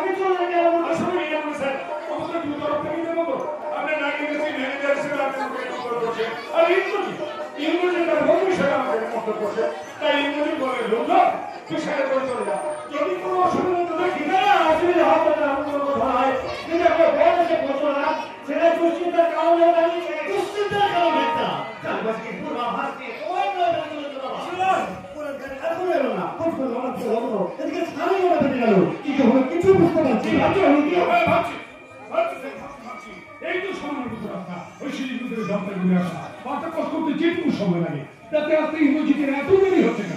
আগে চলে গেল আসলে এই আমরা স্যার অবশ্য দুই তরফ থেকে দেবো তো আপনি নাকি গেছি ম্যানেজার হিসেবে আপনি মন্তব্য করছে আর ইংরেজি তার বন্ধু হিসেবে আমাকে মন্তব্য করছে তাই ইংরেজি বলে লোক তুই সাথে করে চলে যা যদি কোনো অসুবিধা দেখি না অসুবিধা হবে না কোনো কথা হয় কিন্তু একটা বড় এসে বসো না সেটা দুশ্চিন্তার কারণে দাঁড়িয়ে দুশ্চিন্তার কারণে একটা চারপাশে পূর্বাভাস নিয়ে ওই এদিকে সামনে ওরা বেঁধে গেল কিছু হলো কিছু বুঝতে পারছি ভাবছি এই তো সময়ের ভিতরে আপনার ওই সিঁড়ির ভিতরে যাত্রা ঘুরে আসা বার্তা কষ্ট করতে যেটুকু সময় লাগে তাতে আপনি ইংরেজিতে এত দেরি হচ্ছে না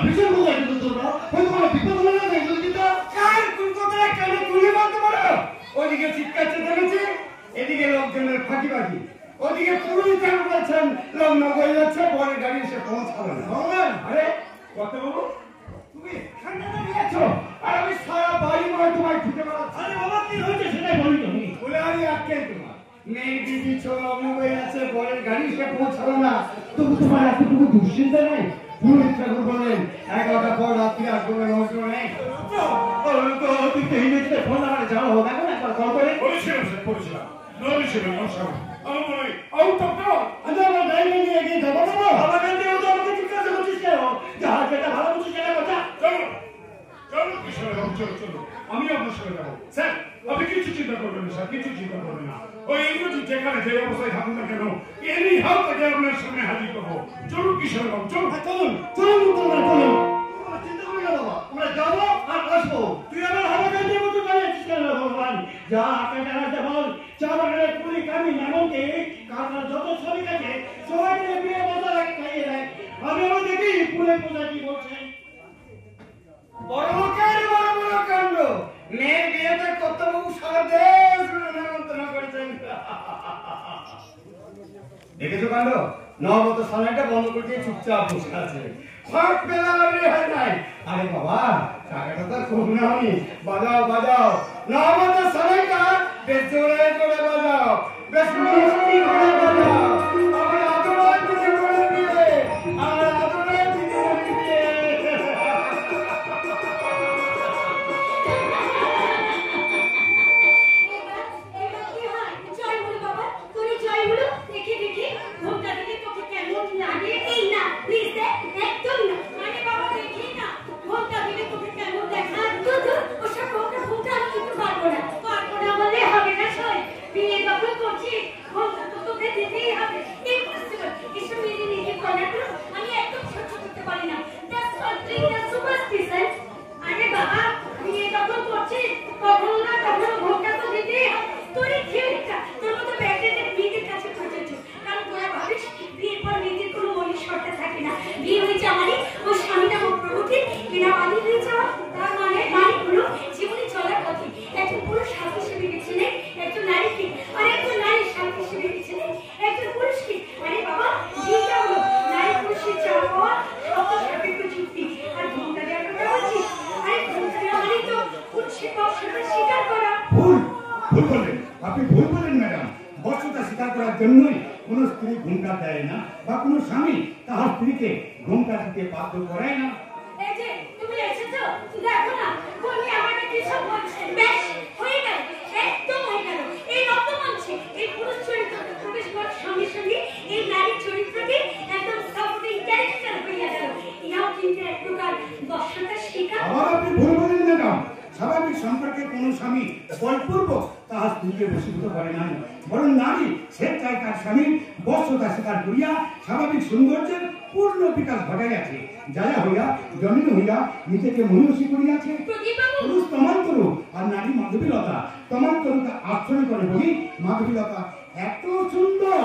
ভীষণ বোঝা কিন্তু তোমরা হয়তো বিপদ হলো না ইংরেজিটা কার কোন কথাটা কেন তুলে বলতে পারো ওদিকে চিৎকার চেঁচামেচি এদিকে লোকজনের ফাঁকিবাকি ওদিকে পুরুষ কেন বলছেন লগ্ন হয়ে যাচ্ছে পরে গাড়ি এসে পৌঁছাবে না ভগবান আরে কত বাবু তুমি ঠান্ডা দাঁড়িয়েছো আর আমি সারা বাড়ি মনে তোমায় খুঁজে বেড়াচ্ছি আরে বাবা কি হয়েছে সেটাই বলি তুমি বলে আমি আটকে তোমার মেয়ের দিদি লগ্ন হয়ে যাচ্ছে পরের গাড়ি এসে পৌঁছাবে না তবু তোমার এতটুকু দুশ্চিন্তা নেই পুরোহিত ঠাকুর বলেন 11টার পর রাত্রি আসবে রহস্য নেই ফোন নাম্বারে যাওয়া হোক এখন একবার কল করে বলেছিলাম স্যার বলেছিলাম বলেছিলাম নমস্কার আমার মনে হয় আউট অফ টাউন আচ্ছা আমার ড্রাইভিং নিয়ে এগিয়ে যাবো না আমার কাছে তো আমাকে জিজ্ঞাসা করছিস কেন যা যেটা ভালো বুঝছিস সেটা কথা চলো চলো কিশোর চলো চলো আমি আপনার সঙ্গে যাবো স্যার আপনি কিছু চিন্তা করবেন না স্যার কিছু চিন্তা করবেন না ওই ইংরেজি যেখানে যে অবস্থায় থাকুন না কেন এনি হাউ তাকে আপনার সামনে হাজির করবো চলুন কিশোর বাবু চলুন চলুন চলুন তোমরা চলুন চিন্তা করি না বাবা আমরা যাবো আর আসবো তুই আমার হাওয়া দিয়ে মতো দাঁড়িয়েছিস কেন ভগবান যা আকাশে রাজা বল চা বাগানের কুড়ি কামি এমনকি কারণ যত শ্রমিক আছে সবাই মিলে বিয়ে মজা লাগে খাইয়ে দেয় আমি আমার দেখি পুরে পূজা কি বলছে বড় লোকের বড় বড় কাণ্ড মেয়ের বিয়েতে কর্তবাবু সারা দেশ নিমন্ত্রণ করেছেন দেখেছো কাণ্ড নবত সামনেটা বন্ধ করে দিয়ে চুপচাপ বসে আছে ফাঁক পেলা রেহাই নাই আরে বাবা টাকাটা তো খুব না আমি বাজাও বাজাও নবত সামনেটা বেশ জোরে জোরে বাজাও বেশ মিষ্টি করে বাজাও আমার আদরের দিদি করে দিয়ে আমার আদরের দিদি করে দিয়ে আপনি ভুল বলেন ম্যাডাম বস্তুতা স্বীকার করার জন্যই কোন স্ত্রী ঘুমটা দেয় না বা কোন স্বামী তাহার স্ত্রীকে ঘুমটা দিতে বাধ্য করায় না এই যে তুমি এসেছো দেখো না বলি আমাকে কি সব বলছে বেশ হয়ে গেল একদম হয়ে গেল এই রক্তমাংসে এই পুরুষ চরিত্র প্রবেশ করার সঙ্গে সঙ্গে এই নারী চরিত্রকে একদম সাপোর্টিং ক্যারেক্টার হয়ে গেল ইহাও কিন্তু এক প্রকার বর্ষতার শিকার আবার আপনি ভুল বলেন ম্যাডাম স্বাভাবিক সম্পর্কে কোন স্বামী বলপূর্বক তাহার স্ত্রীকে বশীভূত করে নাই বরং নারী স্বেচ্ছায় তার স্বামীর বশ্যতা স্বীকার করিয়া স্বাভাবিক সৌন্দর্যের পূর্ণ বিকাশ ঘটাইয়াছে যারা হইয়া জন্ম হইয়া নিজেকে মহিষী করিয়াছে পুরুষ তমান্তরু আর নারী মাধবীলতা তমান্তরুকে আশ্রয় করে বলি মাধবীলতা এত সুন্দর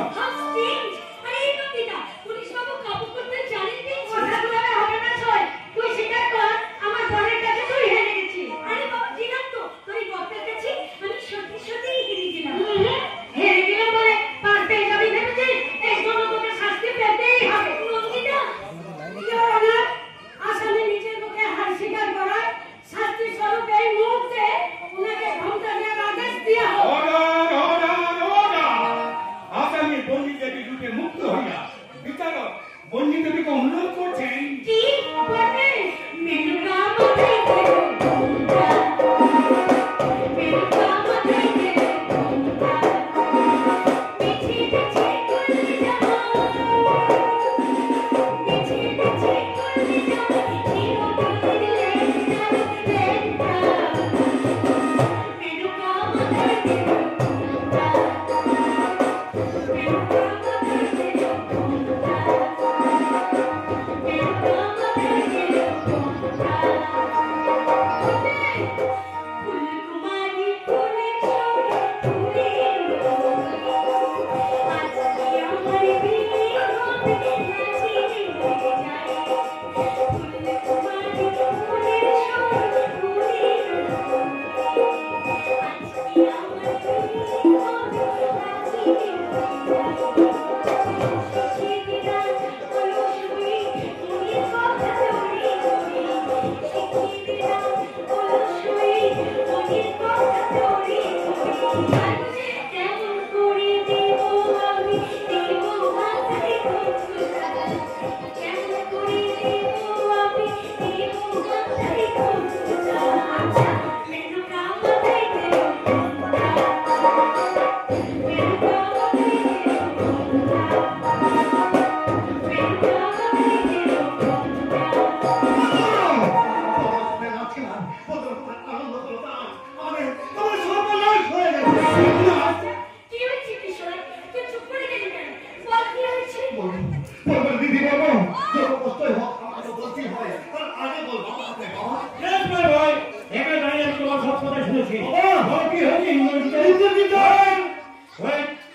দেখি কি হয়েছে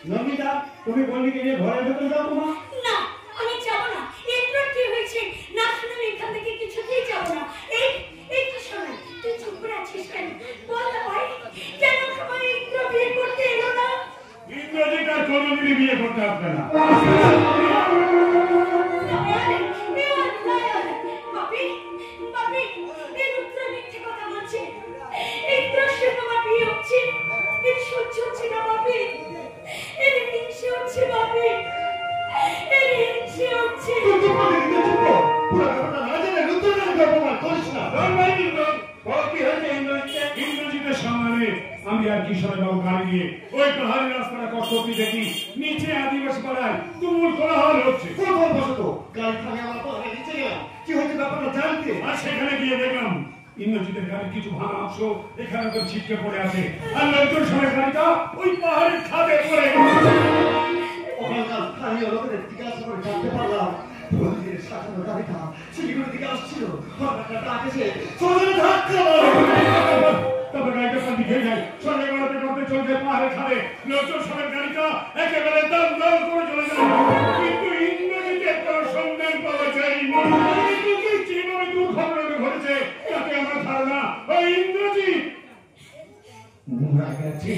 নন্দিতা তুমি বললি কি যে ঘরের ভেতরে যাও তোমার না আমি যাব না একটু কি হয়েছে না শুনে আমি এখান থেকে কিছুতেই যাব না এই তো শোনা তুই চুপ করে আছিস কেন বল না ভাই কেন তোমার একটু বিয়ে করতে এলো না ইন্দ্রজিৎ আর কোনোদিনই বিয়ে করতে আসবে না ইন্দ্রজিতের সামনে আমি আর কিশোর বাবু গাড়ি নিয়ে ওই পাহাড়ি রাস্তাটা কষ্ট দেখি নিচে আদিবাসী পাড়ায় তুমুল কোলাহল হচ্ছে কি হচ্ছে ব্যাপারটা জানতে আর সেখানে গিয়ে দেখলাম ইন্দ্রজিতের গাড়ির কিছু ভাঙা অংশ এখানে তো ছিটকে পড়ে আছে আর লোকজন সবাই গাড়িটা ওই পাহাড়ের খাদে পড়ে লোকেদের জিজ্ঞাসা করে জানতে পারলাম মন্দিরের শাসনের গাড়িটা শিলিগুড়ির দিকে আসছিল তবে গাড়িটা পাল্টি খেয়ে যায় সঙ্গে গড়াতে গড়াতে চলে যায় পাহাড়ের খাদে লোকজন সবাই গাড়িটা একেবারে দাম দাম করে চলে যায় কিন্তু ইন্দ্রজিতের কোনো সন্ধান পাওয়া যায়নি কিভাবে দুর্ঘটনাটা ঘটেছে তাতে আমার ধারণা ওই ইন্দ্রজিৎ মারা গেছে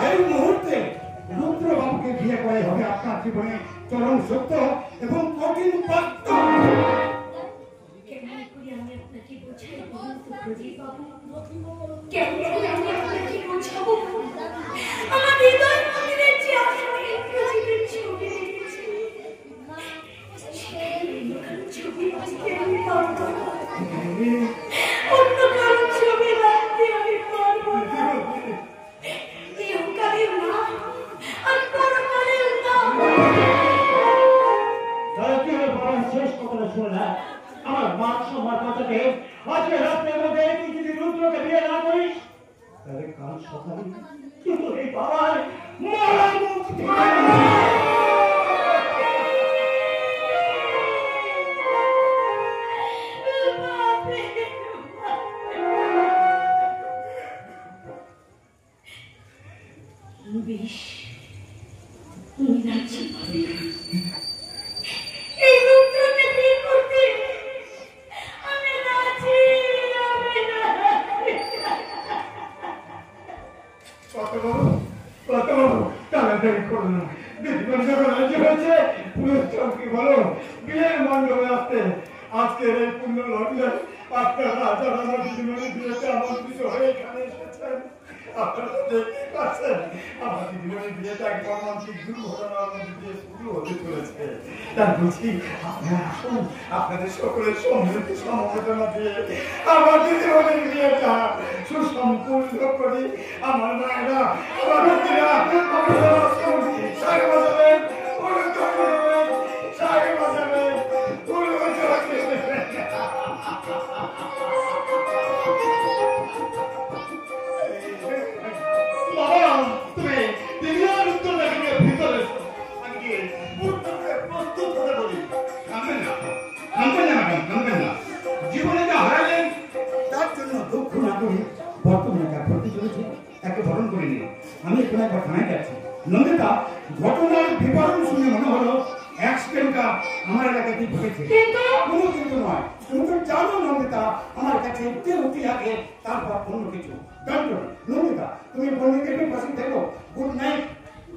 এই মুহূর্তে রুদ্রবাবুকে বিয়ে করে হবে আপনার জীবনে চরম সত্য এবং কঠিন বাস্তব। আমার মান সম্মান বাঁচাতে আজকে রাত্রের মধ্যে তুই যদি রুদ্রকে বিয়ে না করিস তাহলে কাল সকালে কিন্তু এই বাবার মরা মুক্তি বেশ তুমি রাজি হবে এই রুদ্রকে বিয়ে করতে আমি রাজি। তাড়াতাড়ি করো না। দিদিমণি যখন রাজি হয়েছে পুরুষ চৌকি বলো বিয়ের মণ্ডপে আসতে। আজকের এই পূর্ণ লগ্নে আপনারা যারা আমার দিদিমণির বিয়েতে আমন্ত্রিত হয়ে এখানে এসেছেন, আপনারা দেখতে পাচ্ছেন আমার দিদিমণির বিয়েটা এক মর্মান্তিক দুর্ঘটনার মধ্যে দিয়ে শুরু হতে চলেছে। তার বলছি আপনারা আসুন, আপনাদের সকলের সমৃদ্ধি সমবেদনা দিয়ে আমার দিদিমণির বিয়েটা সুসম্পূর্ণ করি। আমার মায়েরা, আমার ব্যক্তিরা, আপনারা শাক বাজাবেন, শাক বাজাবেন, বাবা তুমি দিদিমার উত্তর দেখে ভিতরে আমি কি প্রস্তুত হতে বলি। থামবেন না, থামবেন না ম্যাডাম, থামবেন না। জীবনে যা হারালেন তার জন্য দুঃখ না করে বর্তমানে যা ঘটতে চলেছে তাকে বরণ করে নিন। আমি এখন একবার থানায় যাচ্ছি। নন্দিতা, ঘটনার বিবরণ শুনে মনে হলো অ্যাক্সিডেন্টটা আমার এলাকাতেই ঘটেছে। কোনো কিন্তু নয়, তুমি তো জানো নন্দিতা আমার কাছে একটু অতি লাগে, তারপর অন্য কিছু। ডক্টর নন্দিতা, তুমি বন্ধুকে পাশে থেকো। Good night.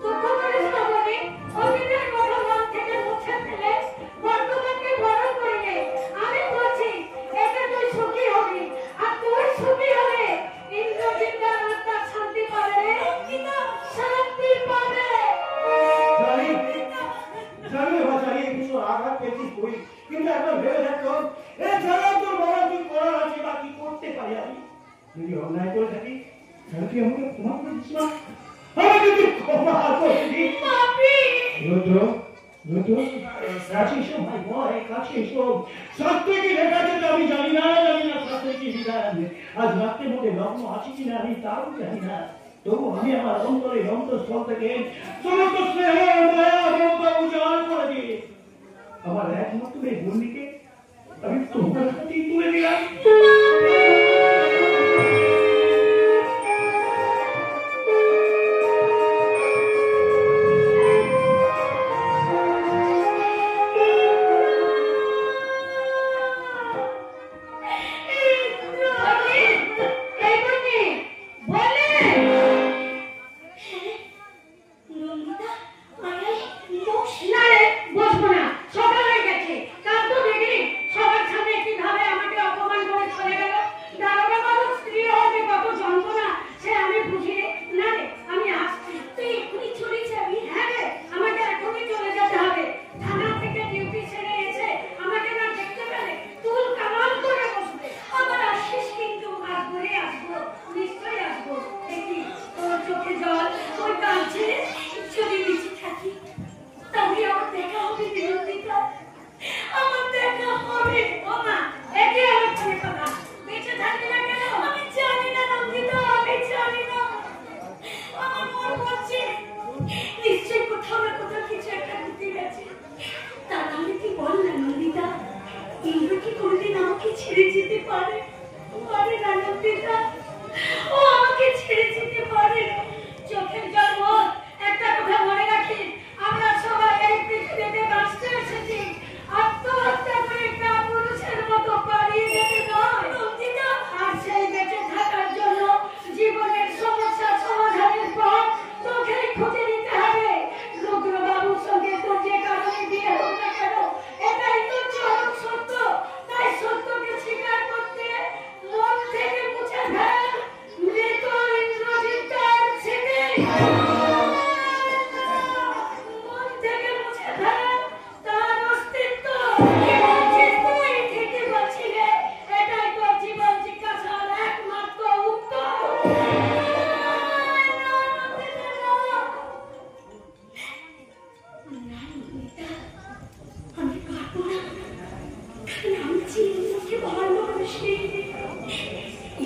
দুঃখ করিস না বলে অতীতের কথা মন থেকে মুছে ফেলে বর্তমানকে বরণ করে নে। আমি বলছি এতে তুই সুখী হবি, আর তুই সুখী হলে ইন্দ্রজিৎদার আত্মা শান্তি পাবে, শান্তি পাবে। জানি বাজারে কিছু আঘাত পেয়েছি কই, কিন্তু একবার ভেবে দেখো এছাড়াও তোর বলা তুই করার আছে বা কি করতে পারি আমি। যদি অন্যায় করে থাকি তাহলে তুই আমাকে ক্ষমা করে দিস না? আমাকে তুই ক্ষমা করে দিস। রুদ্র, রুদ্র, কাছে এসো ভাই ভয়, কাছে এসো। শাস্ত্রে কি লেখা আছে আমি জানি না, শাস্ত্রে কি বিধান। আজ রাত্রে মধ্যে লগ্ন আছে কিনা আমি তাও জানি না, তবু আমি আমার অন্তরে অন্তঃস্থল থেকে সমস্ত স্নেহ মায়া মমতা উজাড় করে দিয়ে আমার একমাত্র এই বন্দিকে আমি তোমার হাতেই তুলে দিলাম।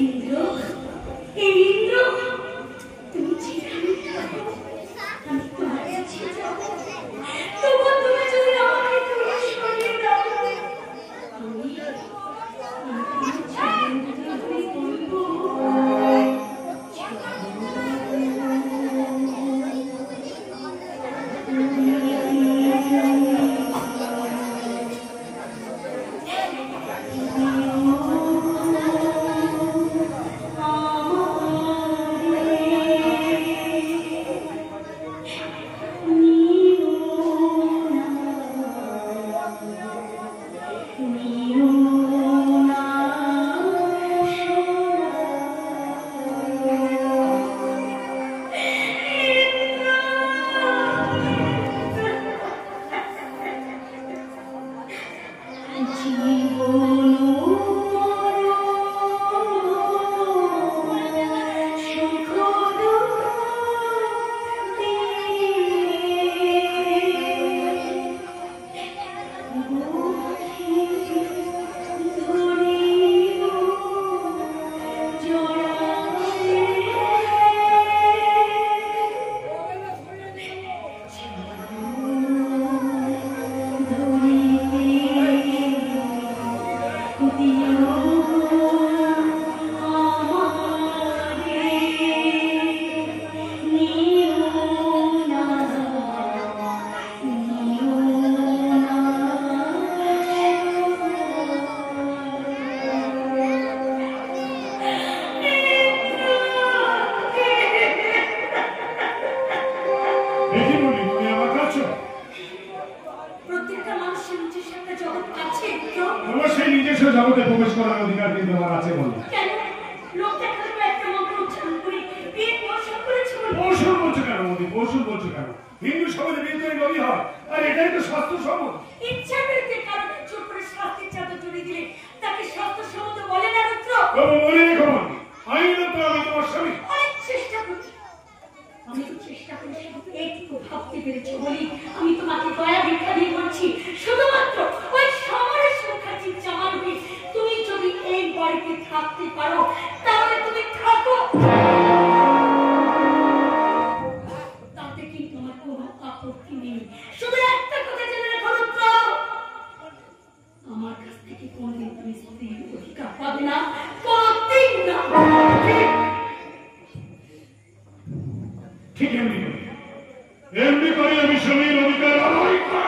ইন্দ্র, এই ইন্দ্র, তুমি ছিলে আমাদের কৌশল বলছো কেন? হিন্দু সমাজে বিয়েতে নবী হয়, আর এটাই তো স্বাস্থ্যসম্মত। ইচ্ছা করতে কারণ চোখ করে শাস্তির চাদর জড়িয়ে দিলে তাকে স্বাস্থ্যসম্মত বলে না রুদ্র। তবে মনে রেখো মাকে, আইনত আমি তোমার স্বামী। অনেক চেষ্টা করছি, আমি তো চেষ্টা করি একটু ভাবতে পেরেছি বলি আমি তোমাকে দয়া ভিক্ষা দিয়ে বলছি, শুধুমাত্র ওই সমরেশ মুখার্জির জামাই হয়ে তুমি যদি এই বাড়িতে থাকতে পারো তাহলে তুমি থাকো, তাতে কিন্তু আমার কোনো আপত্তি নেই। শুধু একটা কথা জেনে রেখো রুদ্র, আমার কাছ থেকে কোনদিন তুমি স্ত্রীর অধিকার পাবে না, কোনদিন না। ঠিক এমনি করি আমি স্বামীর অধিকার আদায় করি।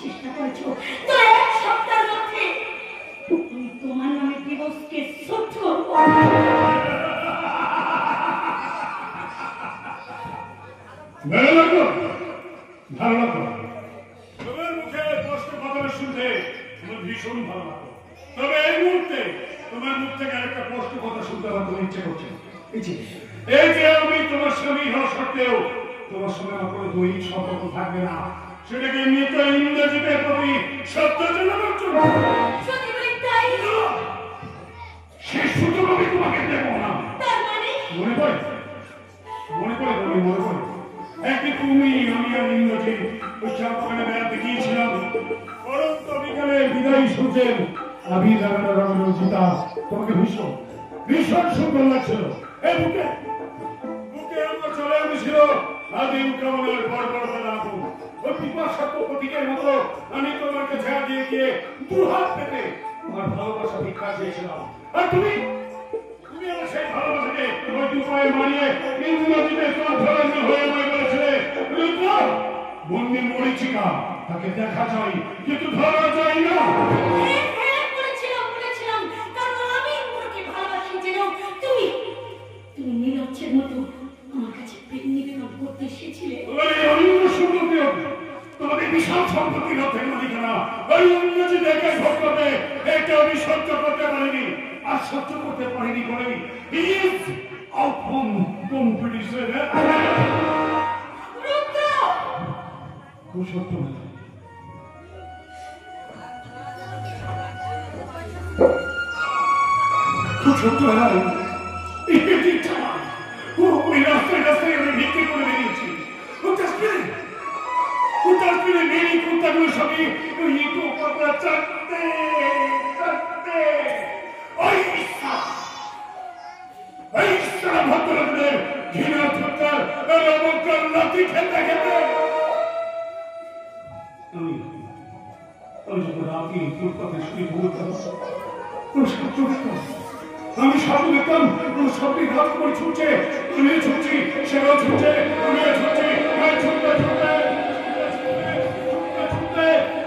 চেষ্টা করেছো তো এক সপ্তাহের মধ্যে আমি তোমার নামে ডিভোর্সকে সুট করবো। ভালো লাগলো, ভালো লাগলো। তোমার মুখে কষ্ট কথাটা শুনতে আমার ভীষণ ভালো লাগলো। তবে এই মুহূর্তে তোমার মুখ থেকে আরেকটা কষ্ট কথা শুনতে আমার কোনো ইচ্ছে করছে। এই যে আমি তোমার স্বামী হওয়া সত্ত্বেও তোমার সঙ্গে আমার কোনো দৈহিক সম্পর্ক থাকবে না, সেটাকে মৃত ইন্দ্রজিতের প্রতি সত্য জানানোর জন্য শেষ সুযোগ আমি তোমাকে দেবো না। মনে পড়ে একদিন তুমি আমি আর ইন্দ্রজিৎ ওই চা বাগানে বেড়াতে গিয়েছিলাম। পরন্ত বিকালে বিদায়ী সূর্যের আবির লাগানো রঙের জুতা তোমাকে ভীষণ ভীষণ সুন্দর লাগছিল। এই বুকে বুকে আমার চলে এসেছিল আদিম কামনার বড়বড়তা লাগুন। ওই পিপাসাত্ম প্রতীকের মতো আমি তোমার কাছে আগিয়ে গিয়ে দুহাত পেতে আমার ভালোবাসা ভিক্ষা চেয়েছিলাম। আর তুমি আমার সেই ভালোবাসাকে ওই দুপায়ে মারিয়ে ইন্দ্রজিতের কণ্ঠরঞ্জন হয়ে আমায় বলেছিলে, রুদ্র বন্দি মরিচিকা, তাকে দেখা যায় কিন্তু ধরা যায় না। তোমাদের বিশাল সম্পত্তির অর্থের মালিকানা ওই ইন্দ্রজিৎ একে ভোগ করতে, এটা আমি সহ্য করতে পারিনি। আর সহ্য করতে পারিনি বলেই ওই রাস্তায় রাস্তায় আমি ভিক্ষে করে বেরিয়েছি। মেরি কুত্তাগুলো সবই ওই ইঁটু পাতা চাটতে চাটতে ভদ্রলোকদের ঘৃণা ঠোঁটার অবকার লাঠি খেতে খেতে আমি যখন রাতে ফুটপাতে শুয়ে ঘুরতাম আমি সব দেখতাম সবই ঘাত করে ছুটছে, আমিও ছুটছি, সেও ছুটছে, আমিও ছুটছি, ছুটতে ছুটতে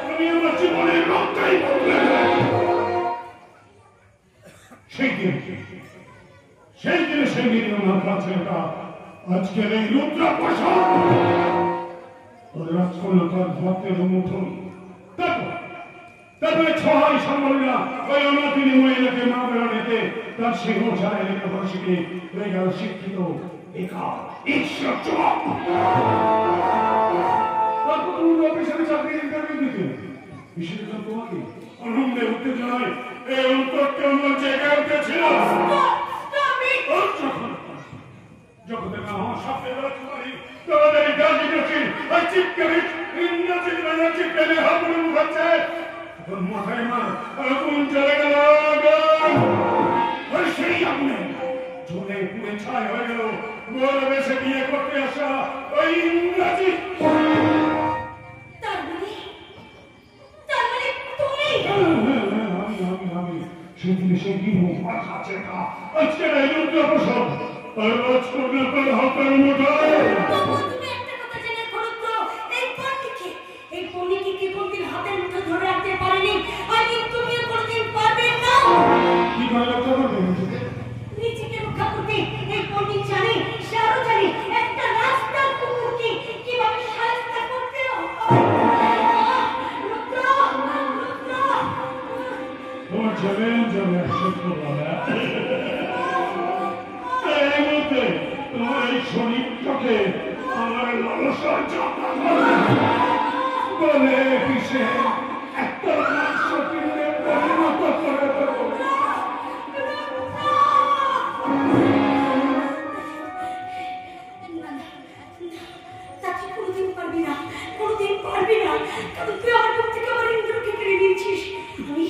আমি আমার জীবনের রক্তই বদলে সেই দিনে আমার কাছে আজকের এই রুদ্রা প্রসাদ রাজকন্যতার ভক্তের মুঠোন। তারপরে ছয় সম্বলনা ওই অনাথিনী মহিলাকে মা বেড়ানিতে তার সিংহ ছাড়া লেখাপড়া শিখে হয়ে গেল শিক্ষিত বেকার ঈশ্বর চক। তারপর অফিসে চাকরি ইন্টারভিউ দিতে বিশেষ তোমাকে আনন্দে উত্তেজনায় এই অন্তরকে অন্য জায়গায় উঠেছিল। যখন আমার সামনে রাজকুমারী তোমাদের গাড়ি গেছি আর চিৎকারে ইন্দ্রজিৎ রাজা চিৎকারে হাবুড়ে উঠাচ্ছে, তখন মাথায় আমার আগুন জ্বলে গেল। সেই আগুনে ঝুলে পুড়ে ছাই হয়ে গেল গোল বেশে বিয়ে করতে আসা ওই ইন্দ্রজিৎ। আমি সেদিন সেই দিন আজকের এই রুদ্র প্রসব রাজকন্যার হাতের মুঠোয়। এই পণ্ডিতকে কোনদিন হাতের মুঠো ধরে রাখতে পারেনি, আমি তুমিও কোনদিন পারবে না। কি করে রক্ষা করবে নিজেকে রক্ষা করতে? এই পণ্ডিত জানে, সে আরো জানে একটা রাস্তার কুকুরকে কিভাবে সাহায্য করতে হয়। ক্ষণিক চোখে আমার লালসার চাপা বলে পিছে একটা মাংস কিনে পরিণত করে দেবো। কোনোদিন পারবি না, কোনোদিন পারবি না, কারণ তুই আমার বুক থেকে আমার ইন্দ্রকে কেড়ে নিয়েছিস। আমি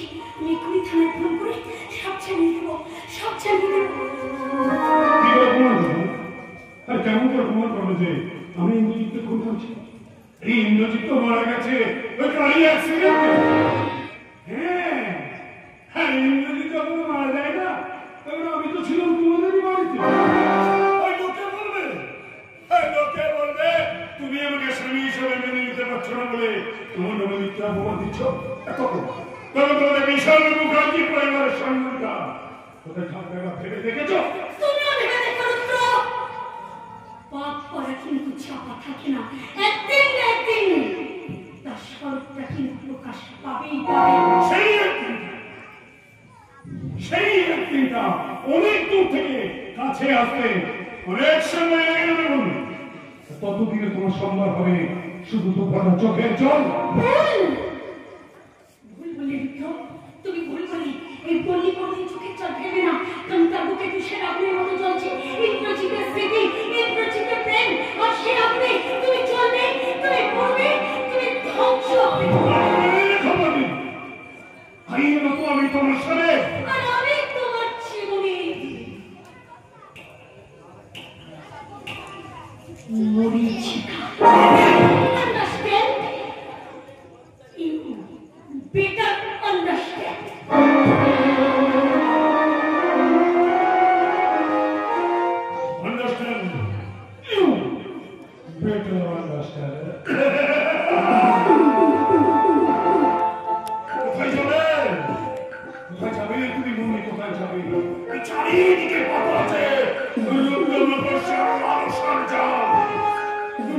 এক্ষুনি থানায় ফোন করে সব জানিয়ে দেবো, সব জানিয়ে দেবো। আর কেমন করে প্রমাণ করবে যে আমি ইন্দ্রজিৎকে খুন করছি? এই ইন্দ্রজিৎ তো মারা গেছে ওই গাড়ি অ্যাক্সিডেন্টে। হ্যাঁ, ইন্দ্রজিৎ যখন মারা যায় না তখন আমি তো ছিলাম তোমাদেরই বাড়িতে। লোকে বলবে তুমি আমাকে স্বামী হিসেবে মেনে নিতে পারছো না বলে তোমার নামে মিথ্যা অপবাদ দিচ্ছ। তখন তোমাদের বিশাল মুখার্জি পরিবারের সম্মানটা কোথায় ঠান্ডা ভেবে দেখেছ? তুমিও ভেবে দেখো রুদ্র, পাপ করা কিন্তু চাপা থাকে না, একদিন না একদিন তার স্বরূপটা কিন্তু প্রকাশ পাবেই পাবে। সেই একদিনটা অনেক দূর থেকে কাছে আসবে, অনেক সময় লেগে যাবে বলুন। ততদিনে তোমার সম্ভব হবে শুধু দুপাটা চোখের জল। ভুল বলে রুদ্র, তুমি ভুল বলে। এই বললি কোনদিন চোখের জল ফেলবে না, কারণ তার বুকে তুষের আগুনের মতো জ্বলছে ইন্দ্রজিতের স্মৃতি, ইন্দ্রজিতের প্রেম। আর সে আগুনে তুমি চলবে, তুমি পড়বে, তুমি ধ্বংস হবে। আমি তোমার সাথে আর আমি তোমার জীবনে মরীচিকা। Understand? You better understand. Understand? You better understand. কোথায় যাবে? কোথায় যাবে তুমি মনে? কোথায় যাবে? চারিদিকে পাতা আছে লালসার জাল।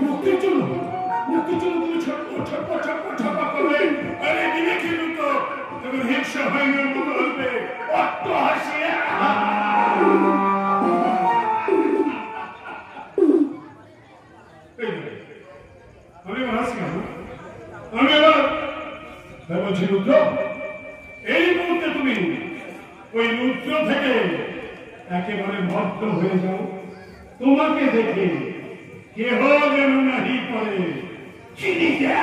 মুক্তির জন্য তুমি ছটপট করবে। আরে দিনে কি লুক তখন হিংসা হয়ে মতো আসবে অট্ট হাসিয়ে। আমি এবার হাসি কেন? আমি এবার বলছি রুদ্র, এই মুহূর্তে তুমি ওই রুদ্র থেকে একেবারে ভদ্র হয়ে যাও। তোমাকে দেখে কেহ যেন নাহি পড়ে চিনি যা।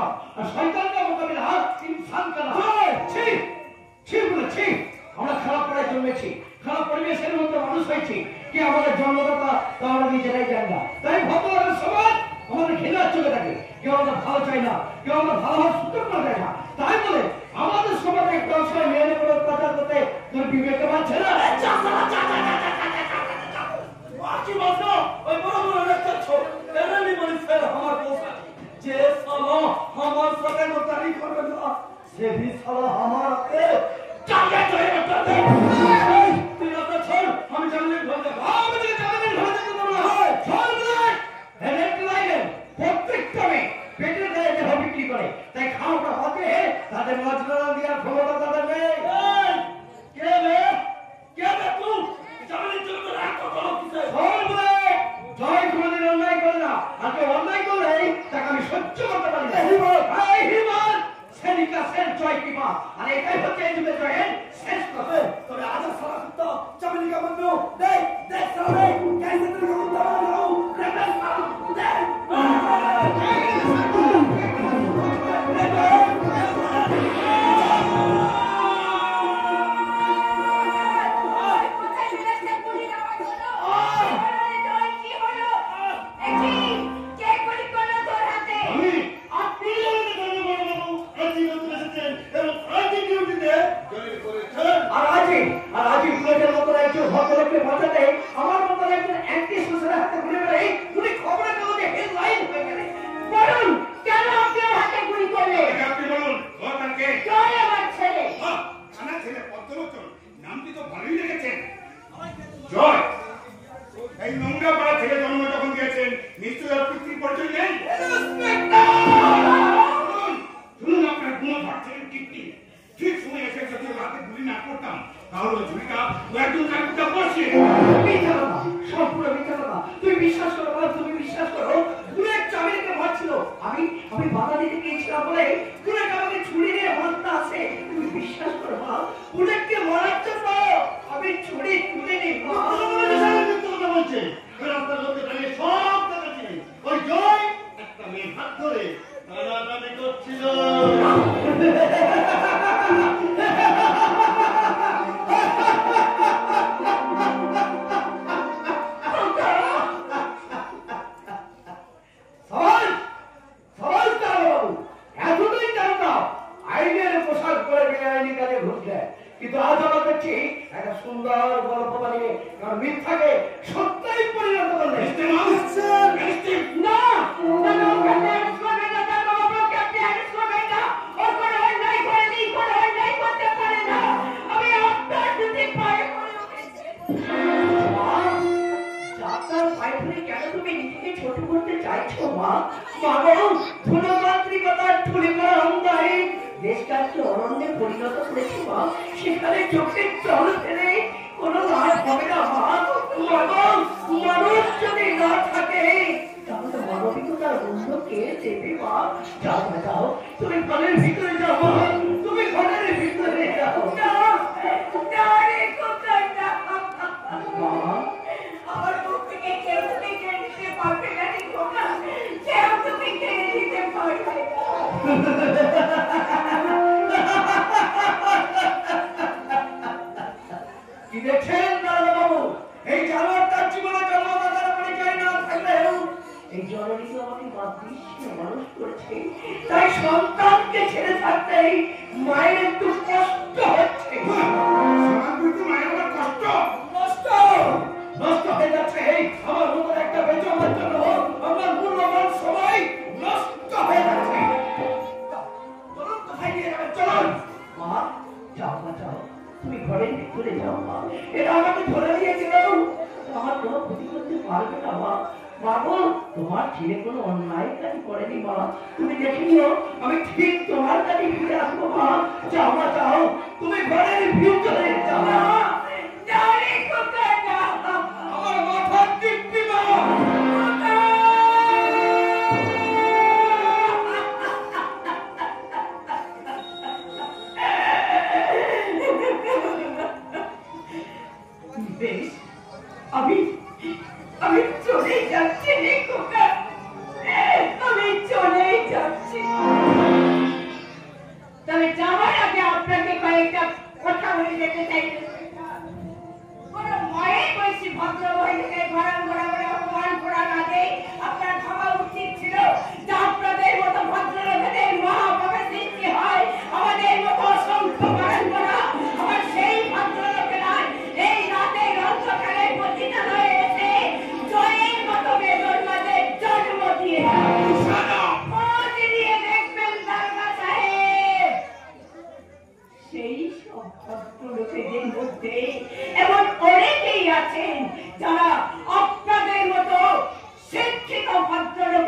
का और शैतान का मुकाबला इंसान का ना ठीक ঠিক বলেছি আমরা খারাপ পড়ায় জন্মেছি খারাপ পরিবেশের মধ্যে মানুষ হয়েছি কি আমাদের জন্মদাতা তা আমরা নিজেরাই জানি না তাই ভদ্রতার সমাজ আমাদের ঘৃণার চোখে থাকে কেউ আমরা ভালো চাই না কেউ আমরা ভালো হওয়ার সুযোগ না চাই না তাই বলে আমাদের সমাজে একটা অংশে মেয়েদের উপর অত্যাচার করতে তোর বিবেকে পাচ্ছে না কি বলছো ওই বড় বড় লেকচার ছো এমনি বলিস আমার পোষা যে সালা আমার সাথে নোটারি করবে না সে भी साला हमारे चाचा तो ये बताते तू अपना छोड़ हम जंगल में ढूंढ हां मुझे जंगल में ढूंढ के बोला है छोड़ दे हेड लाइन প্রত্যেকটা মে পেটের গায়ে যে বিক্রি করে তাই খাওয়াটা হবে তাদের মজদুরা দিয়া ক্ষমতা তাদের নেই কে বে তুই জঙ্গলের জন্য রাত কত কিসে छोड़ दे জয় কোনদিন অন্যায় করে না আর কেউ অন্যায় করলে তাকে আমি সহ্য করতে পারি না এই হিমান সেনিকা সেন জয় কি মা আর এটাই হচ্ছে এই যুগের জয়ের শেষ কথা তবে আজ সারা কুত্তা চামলিকা বন্ধু দেখ দেখ সারা कैसे तुम कुत्ता बनाओ রেটা সারা দেখ আমি চলে যাচ্ছি রে খোকা, আমি চলে যাচ্ছি।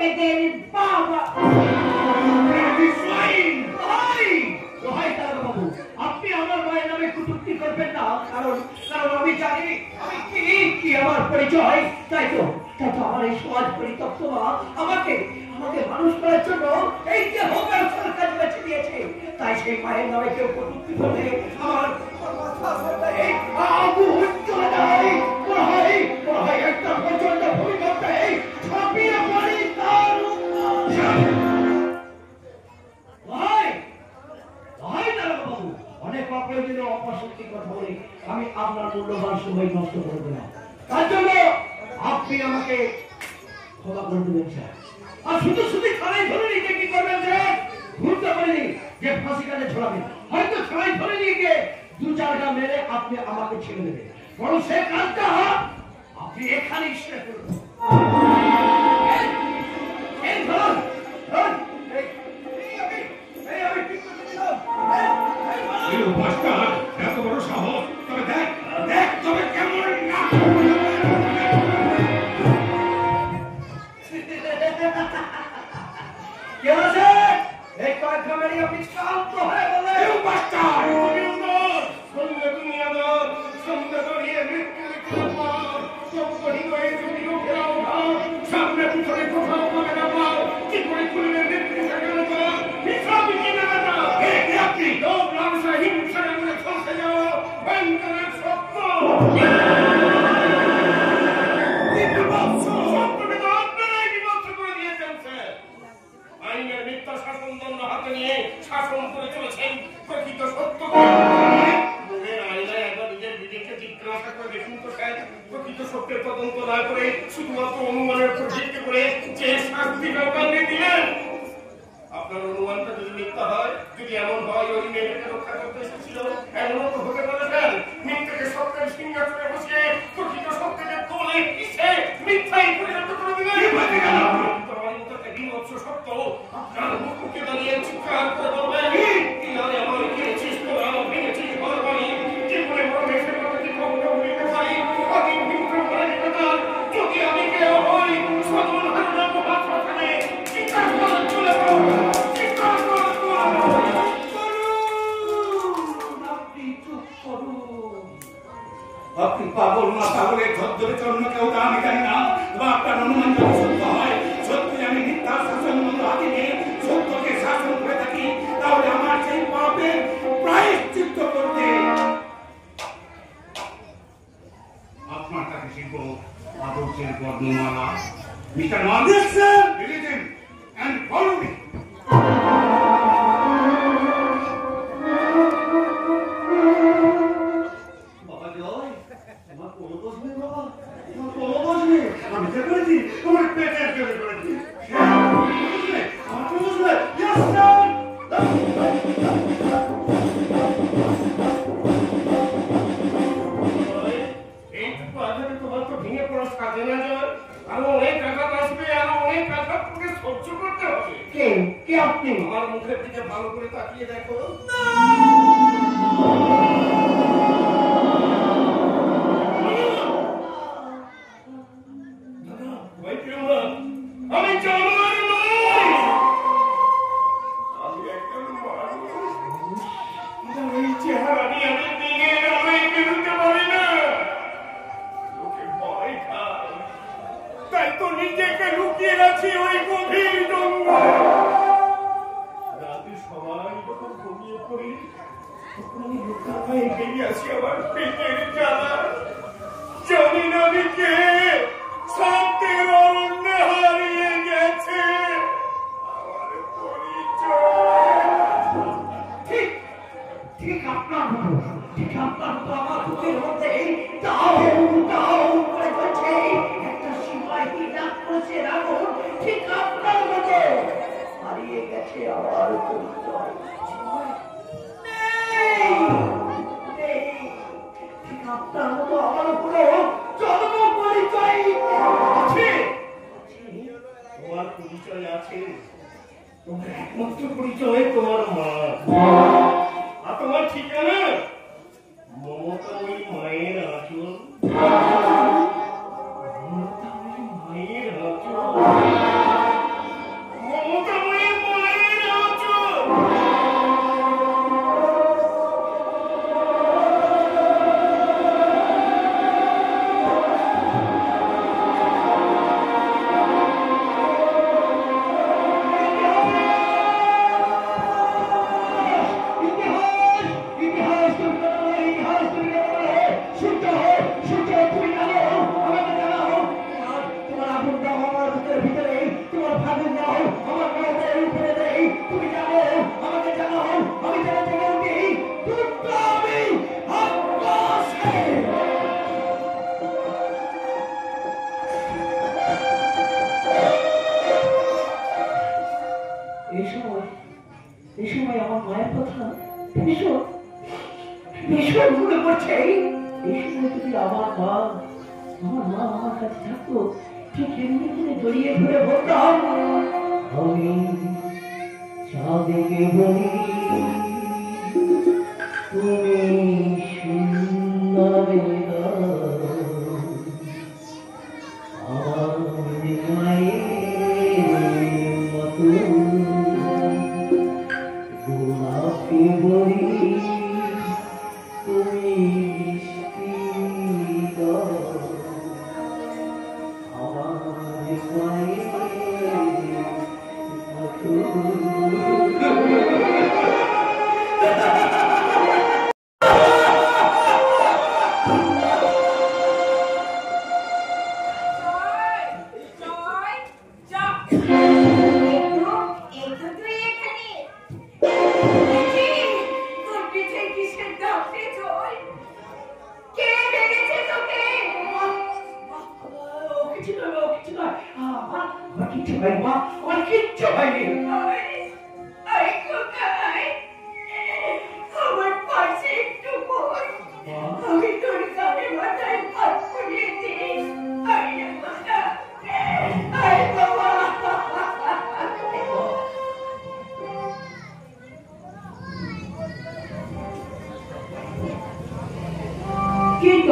লোকেদের বাবা। আপনি আমার মায়ের নামে কটূক্তি করবেন না, কারণ আমি জানি আমি কি আমার পরিচয়। তাই তো আমার এই সমাজ পরিত্যক্ত মা আমাকে মানুষ করার জন্য এই যে হোকার সরকার বেছে দিয়েছে। তাই সেই মায়ের নামে কেউ কটূক্তি করলে আমার আগুন চলে যায়। মনে হয় একটা প্রচন্ড ভূমিকম্পে ছাপিয়ে পড়ি তার অনেক অপ্রয়োজনীয় অপশক্তি কথা বলে আমি আপনার মূল্যবান সময় নষ্ট করে দিলাম। তার জন্য আপনি আমাকে ক্ষমা করে দেবেন স্যার। আর শুধু থানায় ধরে নিয়ে কি করবেন স্যার? ঘুরতে পারিনি যে ফাঁসি কাজে ছড়াবেন, হয়তো থানায় ধরে নিয়ে গিয়ে 2-4 মেরে আপনি আমাকে ছেড়ে দেবেন। বরং সে কাজটা আপনি এখানেই শেষ করুন। এত বড় সাহস! তবে দেখ তবে কেমন না। কেউ আছে? এই কয়েকটা মেরে আপনি শান্ত হয়ে বলে সঙ্গে দুনিয়াদার সঙ্গে দড়িয়ে মৃত্যুর সামনে পিছনে কোথাও পাবে না পাও। কি করে খুলবে মৃত্যু সেখানে তো হিসাব কি নেবে না। আপনি লোক লালসা হিংসার মনে চলতে যাও ভয়ঙ্করের সত্য। সত্যকে তো আপনারাই বিভৎস করে দিয়েছেন স্যার। আইনের মিথ্যা শাসনদণ্ড হাতে নিয়ে শাসন করে চলেছেন প্রকৃত সত্য। প্রকৃত সত্যের তদন্ত না করে শুধুমাত্র অনুমানের উপর ভিত্তি করে যে শাস্তি কাউকে দিলেন, আপনার অনুমানটা যদি মিথ্যা হয়, যদি এমন হয় ওই মেয়েটাকে রক্ষা করতে এসেছিল, এমনও তো হতে পারে স্যার মিথ্যাকে সত্যের সিংহাসনে বসিয়ে প্রকৃত সত্যকে তোলে পিছে মিথ্যাই পরিণত করে দিলেন। বিভৎস সত্য আপনার মুখকে দাঁড়িয়ে চিৎকার করে বলবেন, কি আরে আমার খেয়েছিস তোরা, ভেঙেছিস ঘর বাড়ি, কি করে বড় দেশের প্রতি খবর নিতে পারি। যদি আমি কেউ হই সদন হারুনা মহাশ্মশানে চিৎকার করে চলে যাও, চিৎকার করে আপনি পাগল না পাগলের ধরে চন্ন কেউ তা আমি জানি না। তবে আপনার অনুমান যদি সত্য হয়, সত্যি আমি মিথ্যা শাসন হাতে নিয়ে সত্যকে শাসন করে থাকি, তাহলে আমার সেই পাপের প্রায়শ্চিত্ত করতে আপনার কাছে শিখব আদর্শের বর্ণমালা। Mister Mandesh sir, religion and follow me. আমি যে করেছি তোমার পেটের জন্য করেছি। আমার তো বুঝলে এইটুকু আঘাতে তোমার তো ভেঙে পড়া সাজে না যায়। আরো অনেক আঘাত আসবে, আরো অনেক আঘাত তোকে সহ্য করতে হবে। কে আপনি? আমার মুখের দিকে ভালো করে তাকিয়ে দেখো। আমি জানোয়ার নই, আমি একজন মানুষ। এই চেহারা নিয়ে আমি দিনের আলোয় বেরোতে পারি না, লোকে ভয় খায়। তাই তো নিজেকে লুকিয়ে রাখি ওই গভীর জঙ্গলে। রাতে সবাই যখন ঘুমিয়ে পড়ি, তখন আমি লুকায় বেরিয়ে আসি আমার পেটের জ্বালা। জানি না আমি কে, সত্যের অরণ্যে হারিয়ে গেছে আমার পরিচয়। ঠিক আপনার মতো আমার বুকের মধ্যে ডাউন করে চলছে একটা সিপাহী ডাক করেছে রাখুন। ঠিক আপনার মতো হারিয়ে গেছে আমার পরিচয়। ঠিক আপনার মতো আমার কোনো জন্ম পরিচয় আছে? তোমার পরিচয় আছে, তোমার একমাত্র পরিচয় তোমার মা। আর তোমার ঠিকানা মমতা ওই মায়ের আঁচল। মমতা ওই মায়ের আঁচল। আমার ভাবি নাও, আমার বউকে উপরে দেই, তুমি জানো আমাকে জানো, আমি জানা থেকে উঠি দুটো আমি আকাশে। এই সময় আমার মায়ের কথা ভীষণ ভীষণ মনে পড়ছে। এই সময় যদি আমার মা আমার কাছে থাকতো, ঠিক এমনি করে জড়িয়ে ধরে বলতাম, আমি চাঁদকে বলি তুমি সুন্দর আমার মায়ের মতো গোলাপি বলি তুমি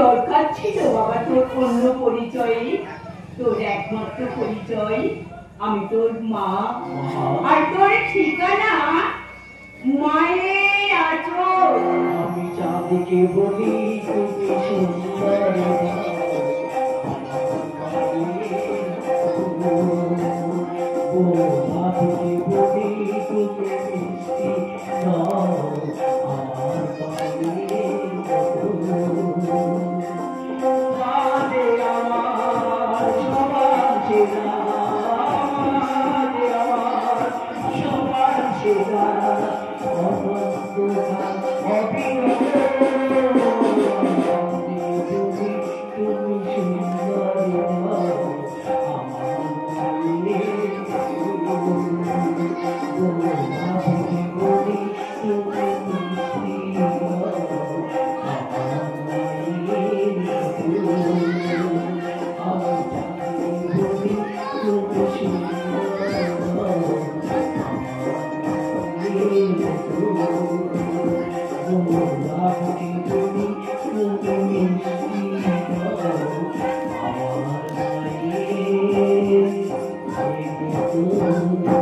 দরকার ছিল বাবা তোর অন্য পরিচয়ে? তোর একমাত্র পরিচয় আমি তোর মা, আর তোর ঠিকানা মায়ের আঁচল। আমি চাঁদকে বলি তুমি সুন্দর, বলি তুমি মিষ্টি আমার Oh